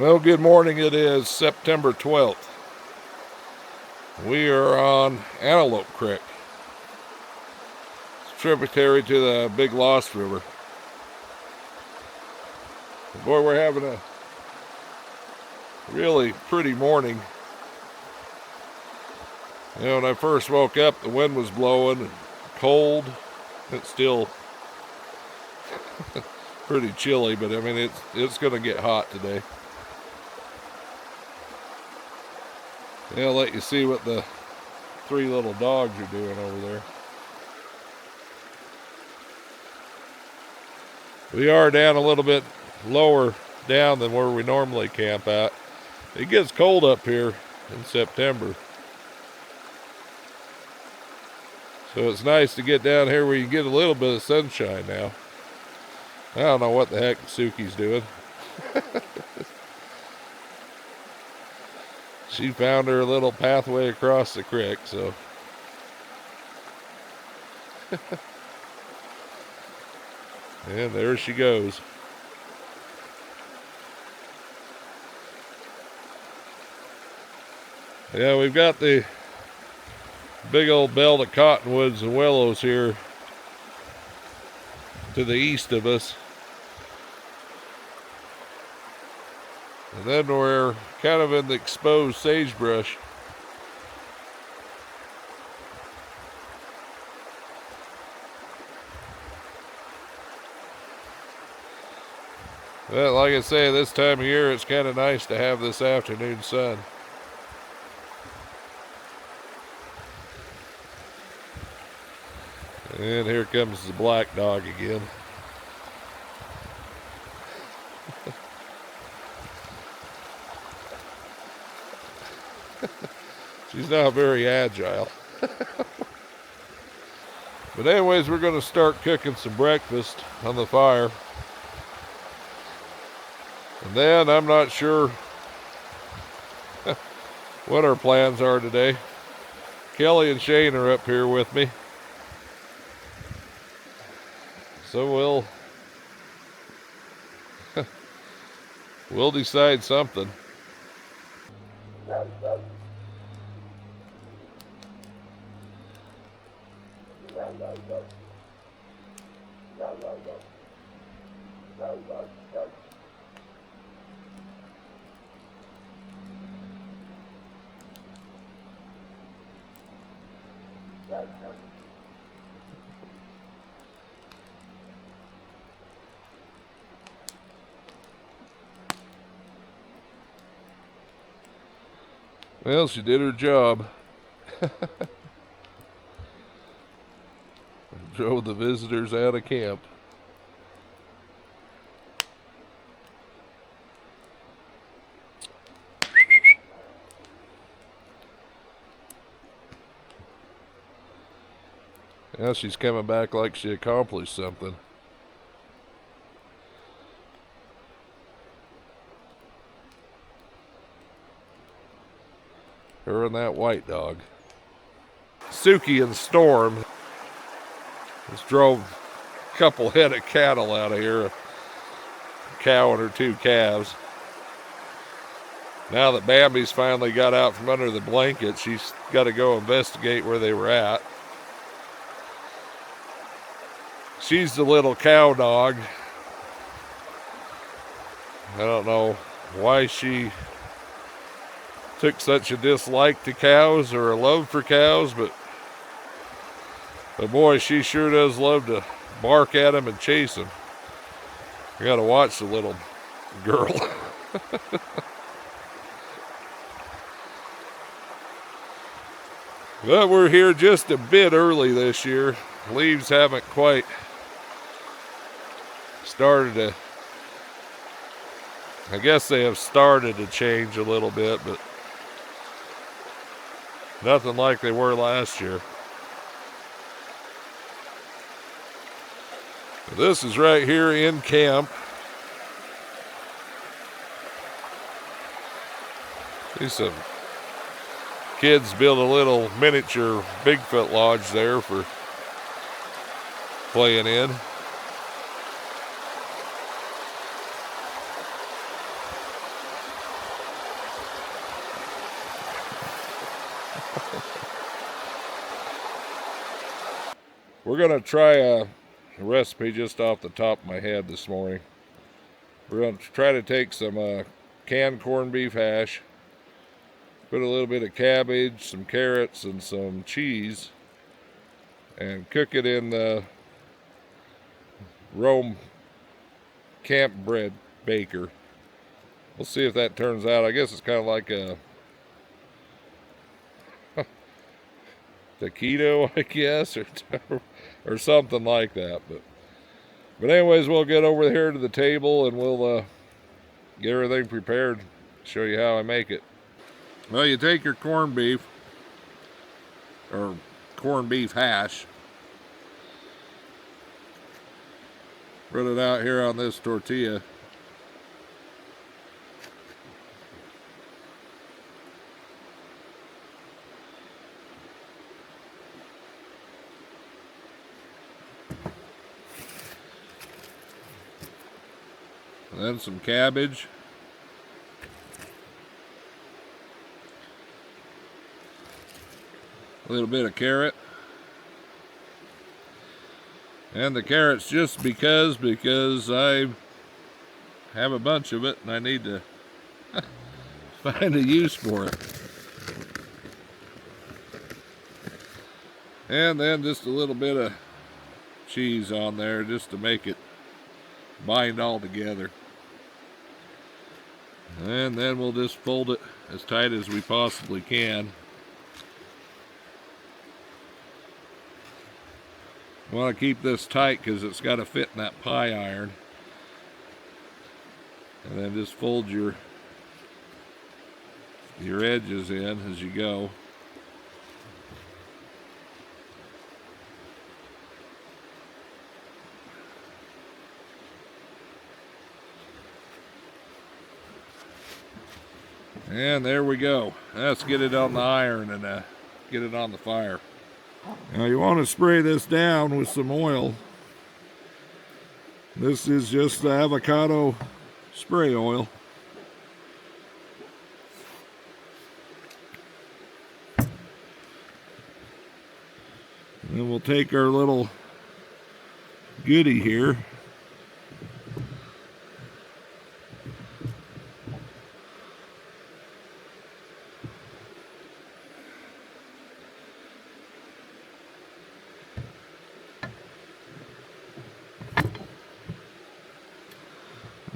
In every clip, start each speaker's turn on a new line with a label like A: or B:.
A: Well, good morning. It is September 12th. We are on Antelope Creek. It's tributary to the Big Lost River. Boy, we're having a really pretty morning. You know, when I first woke up, the wind was blowing and cold. It's still pretty chilly, but I mean, it's going to get hot today. I'll let you see what the three little dogs are doing over there. We are down a little bit lower down than where we normally camp at. It gets cold up here in September. So it's nice to get down here where you get a little bit of sunshine now. I don't know what the heck Suki's doing. She found her little pathway across the creek, so. And there she goes. Yeah, we've got the big old belt of cottonwoods and willows here to the east of us. And then we're kind of in the exposed sagebrush. Well, like I say, this time of year, it's kind of nice to have this afternoon sun. And here comes the black dog again. She's not very agile. But anyways, we're going to start cooking some breakfast on the fire. And then I'm not sure what our plans are today. Kelly and Shane are up here with me. So we'll decide something. Well, she did her job. Drove the visitors out of camp. Now she's coming back like she accomplished something. Her and that white dog. Suki and Storm just drove a couple head of cattle out of here. A cow and her two calves. Now that Bambi's finally got out from under the blanket, she's got to go investigate where they were at. She's the little cow dog. I don't know why she took such a dislike to cows or a love for cows, but boy, she sure does love to bark at them and chase them. You gotta watch the little girl. But we're here just a bit early this year. Leaves haven't quite started to, I guess they have started to change a little bit, but nothing like they were last year. This is right here in camp. See some kids build a little miniature Bigfoot lodge there for playing in. We're gonna try a recipe just off the top of my head this morning. We're gonna try to take some canned corned beef hash, put a little bit of cabbage, some carrots, and some cheese, and cook it in the Rome camp bread baker. We'll see if that turns out. I guess it's kind of like a taquito, I guess, or something like that. But anyways, we'll get over here to the table and we'll get everything prepared. Show you how I make it. Well, you take your corned beef, or corned beef hash, put it out here on this tortilla. And then some cabbage. A little bit of carrot. And the carrots just because I have a bunch of it and I need to find a use for it. And then just a little bit of cheese on there just to make it bind all together. And then we'll just fold it as tight as we possibly can. I want to keep this tight because it's got to fit in that pie iron. And then just fold your edges in as you go. And there we go. Let's get it on the iron and get it on the fire. Now you want to spray this down with some oil. This is just the avocado spray oil. And then we'll take our little goodie here.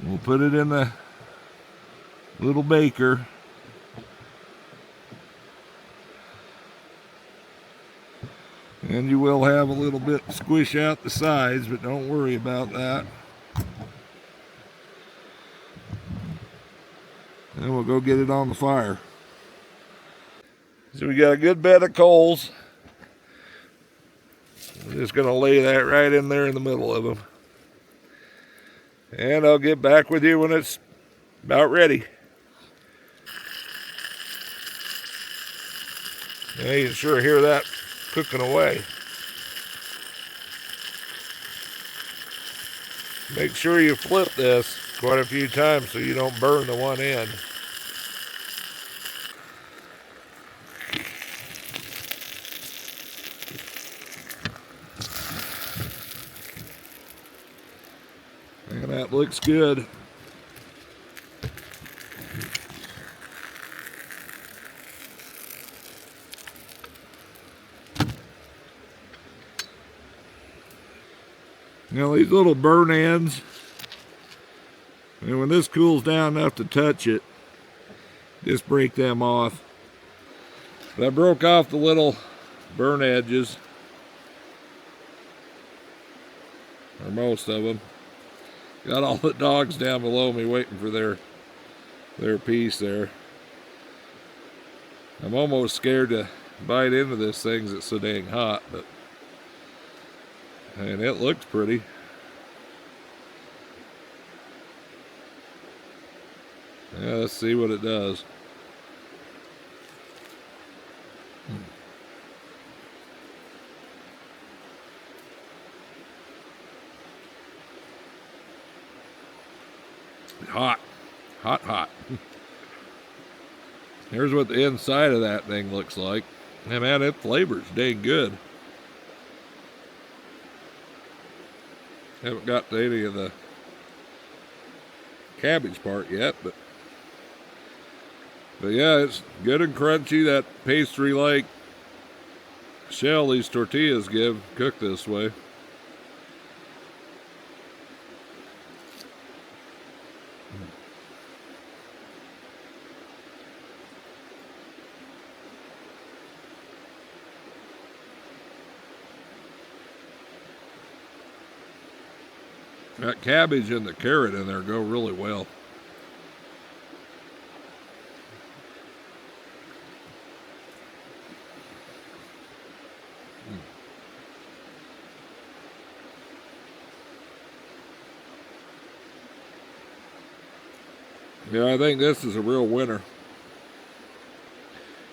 A: We'll put it in the little baker. And you will have a little bit squish out the sides, but don't worry about that. And we'll go get it on the fire. So we got a good bed of coals. I'm just going to lay that right in there in the middle of them. And I'll get back with you when it's about ready. Yeah, you can sure hear that cooking away. Make sure you flip this quite a few times so you don't burn the one end. And that looks good. Now these little burn ends, and when this cools down enough to touch it, just break them off. But I broke off the little burn edges, or most of them. Got all the dogs down below me waiting for their piece there. I'm almost scared to bite into this thing because it's so dang hot, but and it looks pretty. Yeah, let's see what it does. Hot, hot, hot. Here's what the inside of that thing looks like. Hey man, it flavors dang good. Haven't got to any of the cabbage part yet, but yeah, it's good and crunchy. That pastry-like shell these tortillas give cooked this way. That cabbage and the carrot in there go really well. Yeah, I think this is a real winner.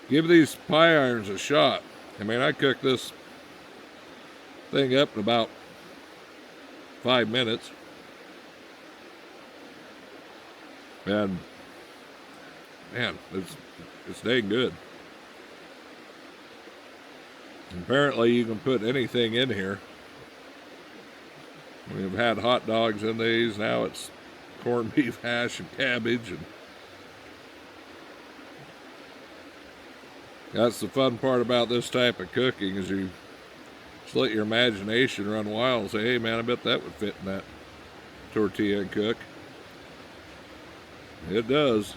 A: Give these pie irons a shot. I mean, I cooked this thing up in about 5 minutes. And man, it's dang good. Apparently you can put anything in here. We've had hot dogs in these. Now it's corned beef hash and cabbage, and that's the fun part about this type of cooking, is you just let your imagination run wild and say, hey man, I bet that would fit in that tortilla and cook. It does.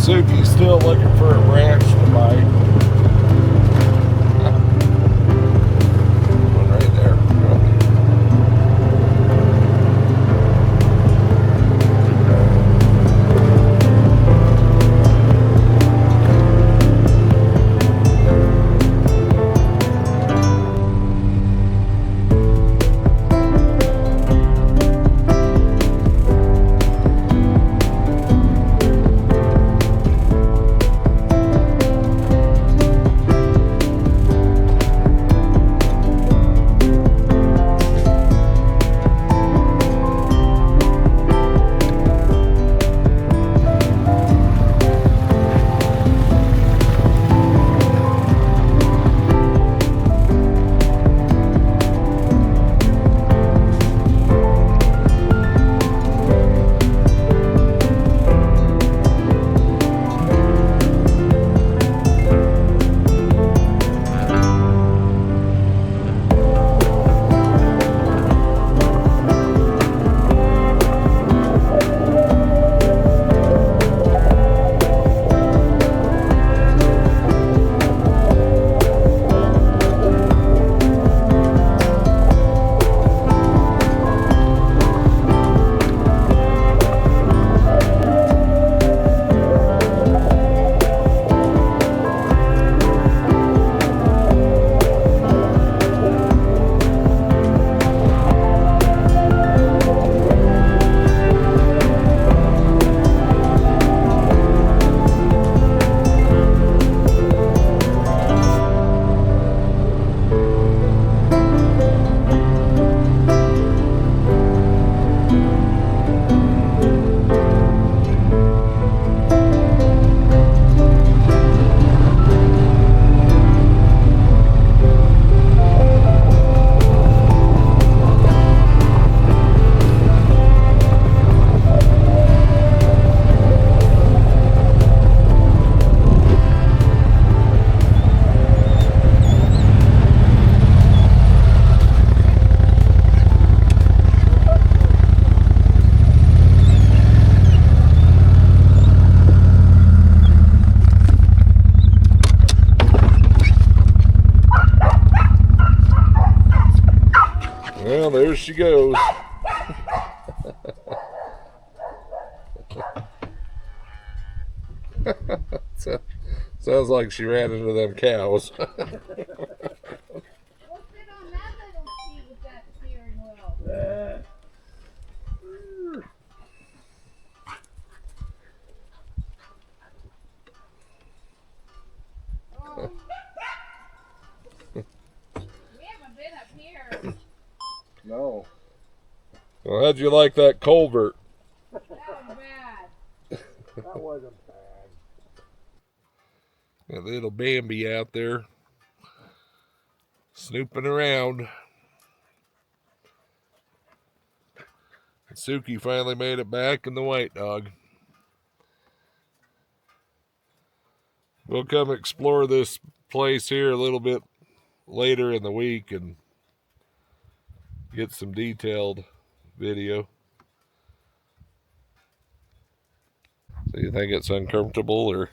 A: Suki's still looking for a branch to bite. One right there. Well, there she goes. Sounds like she ran into them cows.
B: What's it on that little seat with that steering wheel?
A: How'd you like that culvert?
B: That was bad.
C: That wasn't bad.
A: Got little Bambi out there snooping around. Suki finally made it back in the white dog. We'll come explore this place here a little bit later in the week and get some detailed video. So you think it's uncomfortable, or?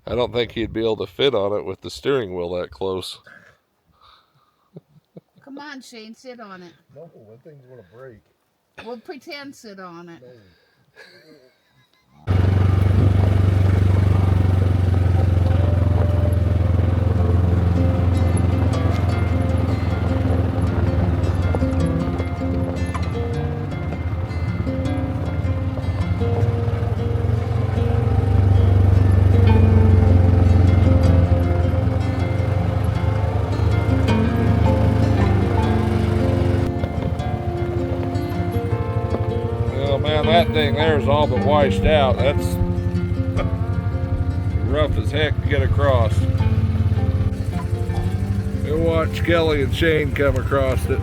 A: I don't think he'd be able to fit on it with the steering wheel that close.
B: Come on, Shane, sit on it.
C: No, that thing's gonna break.
B: We'll pretend sit on it.
C: No.
A: Oh man, that thing there's all but washed out. That's rough as heck to get across. We'll watch Kelly and Shane come across it.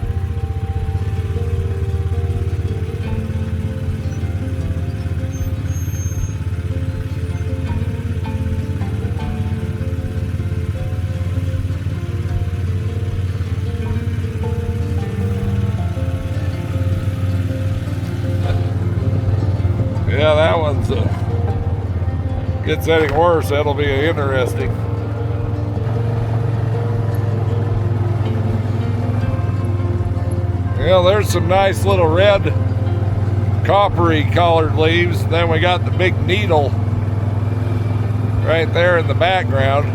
A: Yeah, that one's gets any worse, that'll be interesting. Well, there's some nice little red coppery colored leaves. Then we got the big needle right there in the background.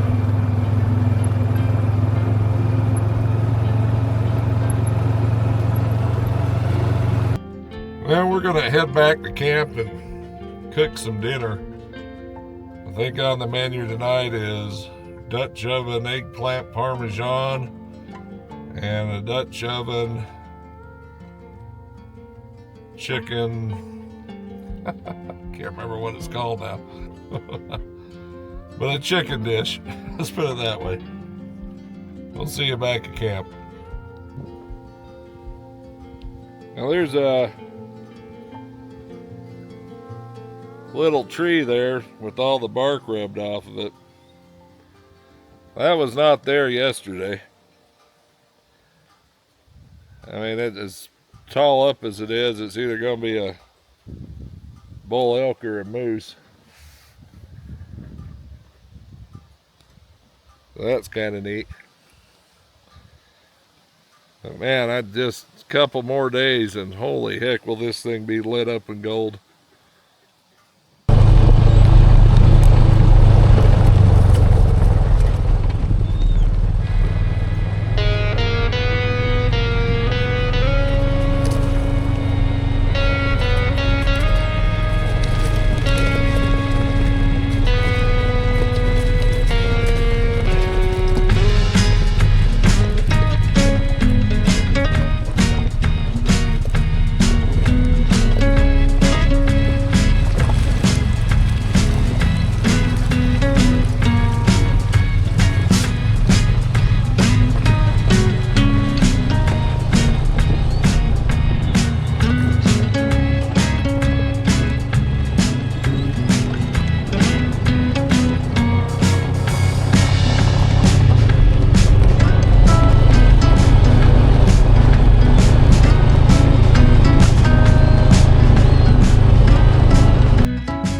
A: Well, we're gonna head back to camp and cook some dinner. I think on the menu tonight is Dutch oven eggplant parmesan and a Dutch oven chicken. Can't remember what it's called now. But a chicken dish. Let's put it that way. We'll see you back at camp. Now there's a little tree there with all the bark rubbed off of it. That was not there yesterday. I mean, it is tall up as it is. It's either going to be a bull elk or a moose. So that's kind of neat. But man, I just a couple more days and holy heck will this thing be lit up in gold.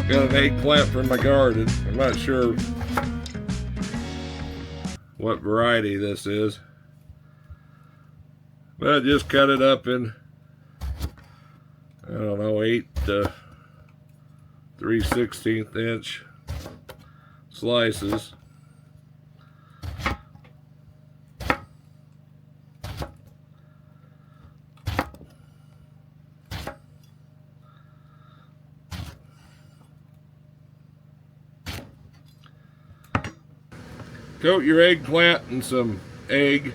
A: Got an eggplant from my garden. I'm not sure what variety this is, but I just cut it up in, I don't know, 8 to 3/16 inch slices. Coat your eggplant in some egg.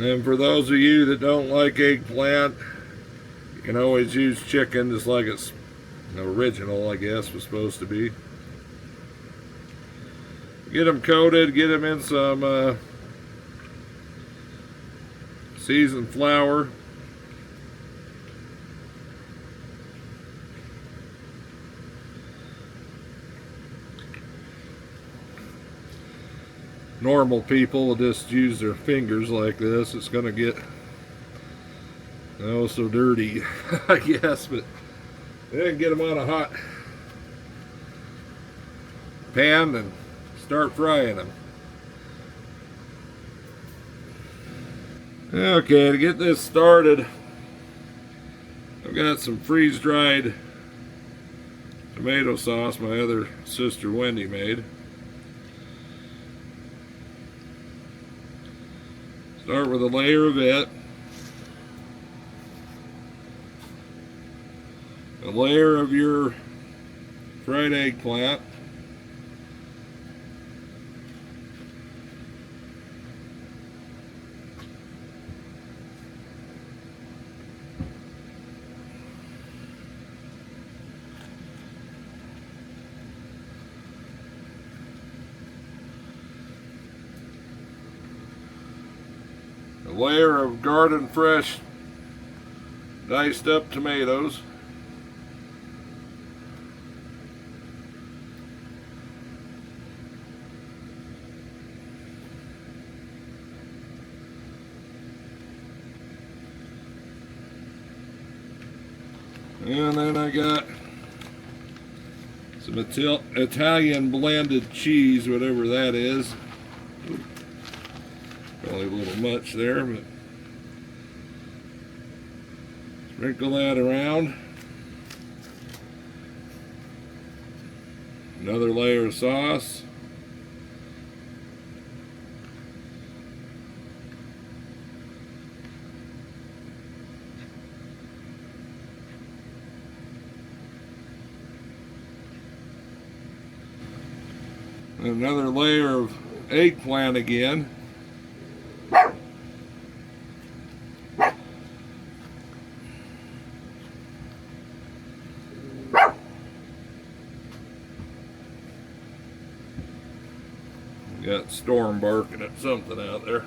A: And for those of you that don't like eggplant, you can always use chicken, just like it's original, I guess, was supposed to be. Get them coated, get them in some seasoned flour. Normal people will just use their fingers like this. It's going to get so dirty, I guess, but then get them on a hot pan and start frying them. Okay, to get this started, I've got some freeze-dried tomato sauce my other sister Wendy made. Start with a layer of it, a layer of your fried eggplant, a layer of garden fresh diced up tomatoes, and then I got some Italian blended cheese, whatever that is. Probably a little much there, but sprinkle that around. Another layer of sauce. Another layer of eggplant again. Got Storm barking at something out there.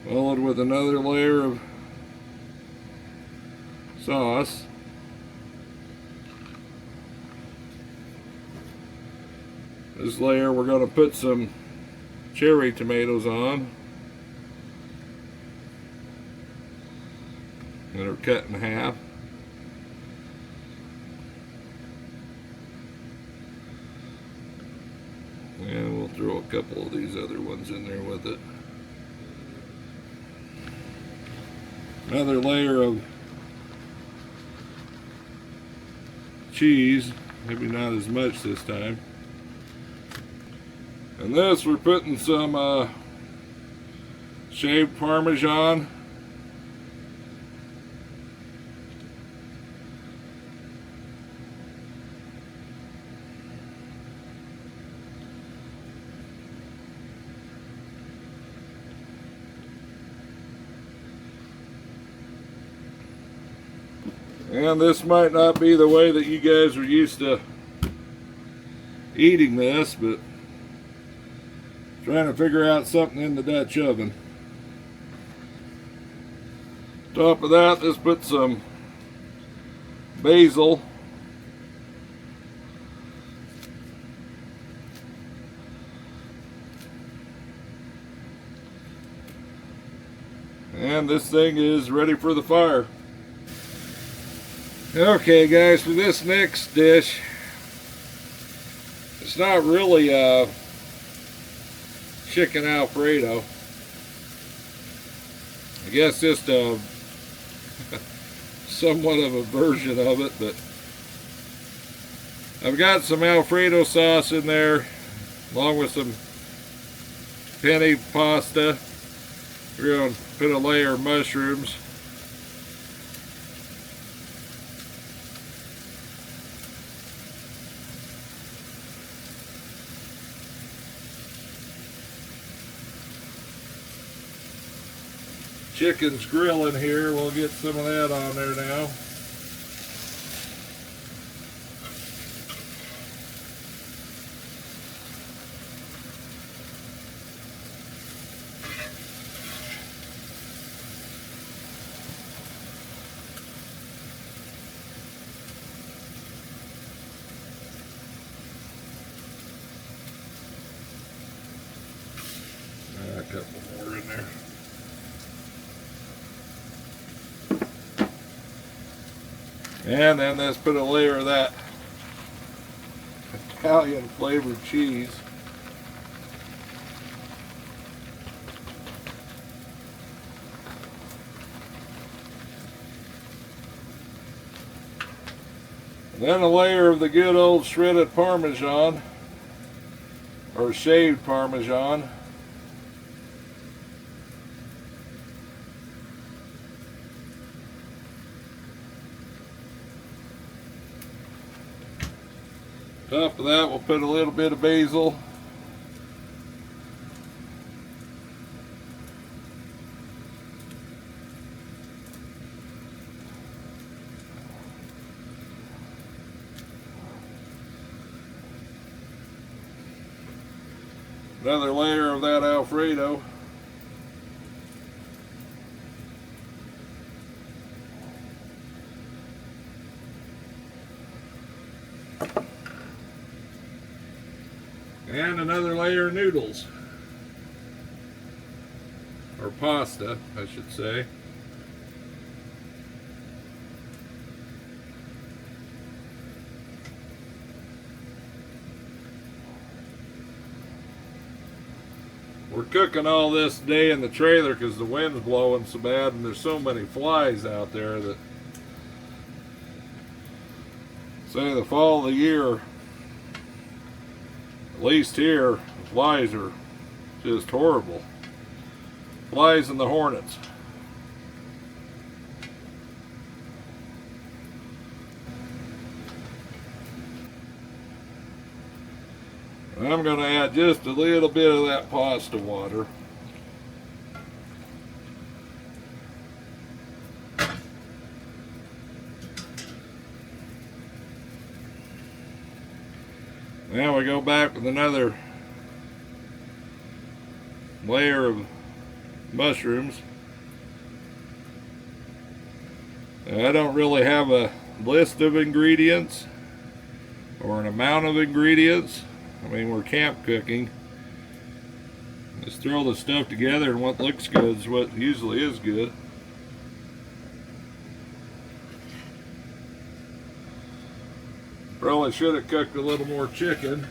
A: Followed with another layer of sauce. This layer we're going to put some cherry tomatoes on that are cut in half. And we'll throw a couple of these other ones in there with it. Another layer of cheese, maybe not as much this time. And this we're putting some shaved Parmesan. And this might not be the way that you guys are used to eating this, but trying to figure out something in the Dutch oven. Top of that, let's put some basil. And this thing is ready for the fire. Okay guys, for this next dish, it's not really a chicken Alfredo. I guess just a somewhat of a version of it, but I've got some Alfredo sauce in there along with some penne pasta. We're going to put a layer of mushrooms. Chicken's grilling here. We'll get some of that on there now. A couple more in there. And then let's put a layer of that Italian flavored cheese. And then a layer of the good old shredded Parmesan, or shaved Parmesan. Top of that, we'll put a little bit of basil. Another layer of that Alfredo. And another layer of noodles, or pasta, I should say. We're cooking all this day in the trailer because the wind's blowing so bad and there's so many flies out there that, say, the fall of the year, at least here, the flies are just horrible. Flies and the hornets. And I'm going to add just a little bit of that pasta water. Now we go back with another layer of mushrooms. Now, I don't really have a list of ingredients or an amount of ingredients. I mean, we're camp cooking. Just throw the stuff together and what looks good is what usually is good. Probably should have cooked a little more chicken.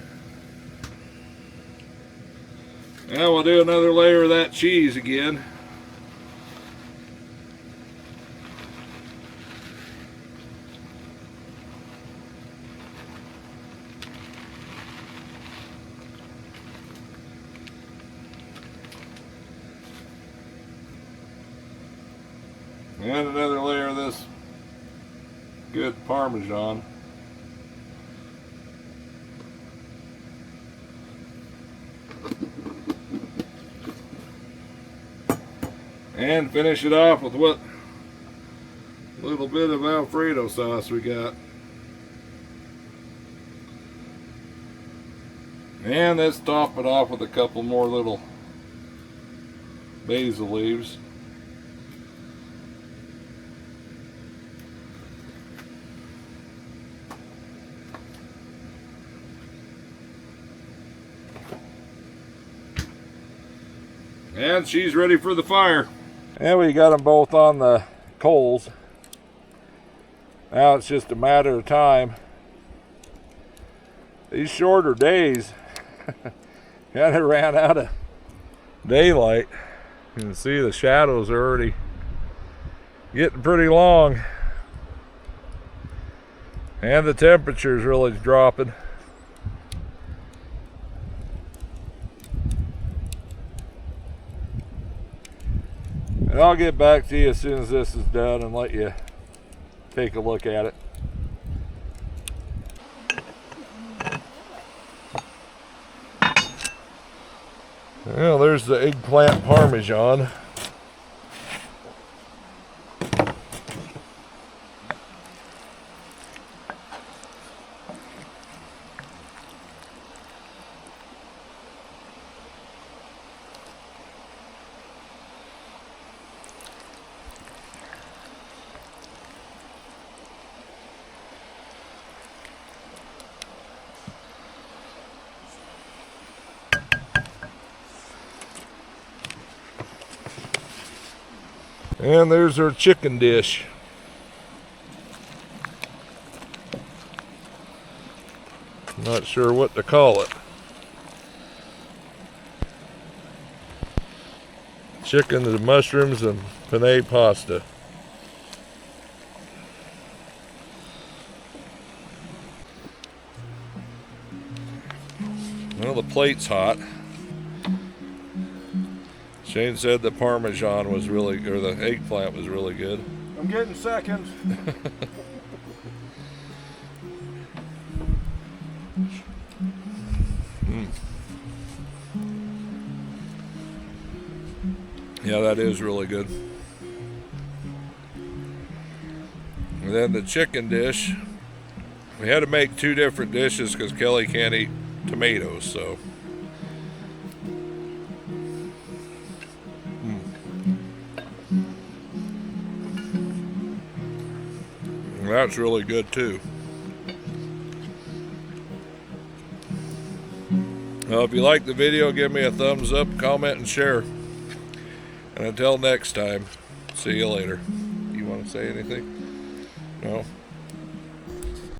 A: Now we'll do another layer of that cheese again. And another layer of this good Parmesan. And finish it off with what little bit of Alfredo sauce we got. And let's top it off with a couple more little basil leaves. And she's ready for the fire. And we got them both on the coals. Now it's just a matter of time. These shorter days kind of ran out of daylight. You can see the shadows are already getting pretty long. And the temperature's really dropping. And I'll get back to you as soon as this is done and let you take a look at it. Well, there's the eggplant Parmesan. And there's our chicken dish. Not sure what to call it. Chicken and mushrooms and penne pasta. Well, the plate's hot. Shane said the Parmesan was really, or the eggplant was really good.
C: I'm getting seconds.
A: Yeah, that is really good. And then the chicken dish. We had to make two different dishes because Kelly can't eat tomatoes, so. And that's really good too. Well, if you like the video, give me a thumbs up, comment, and share. And until next time, see you later. You want to say anything? No?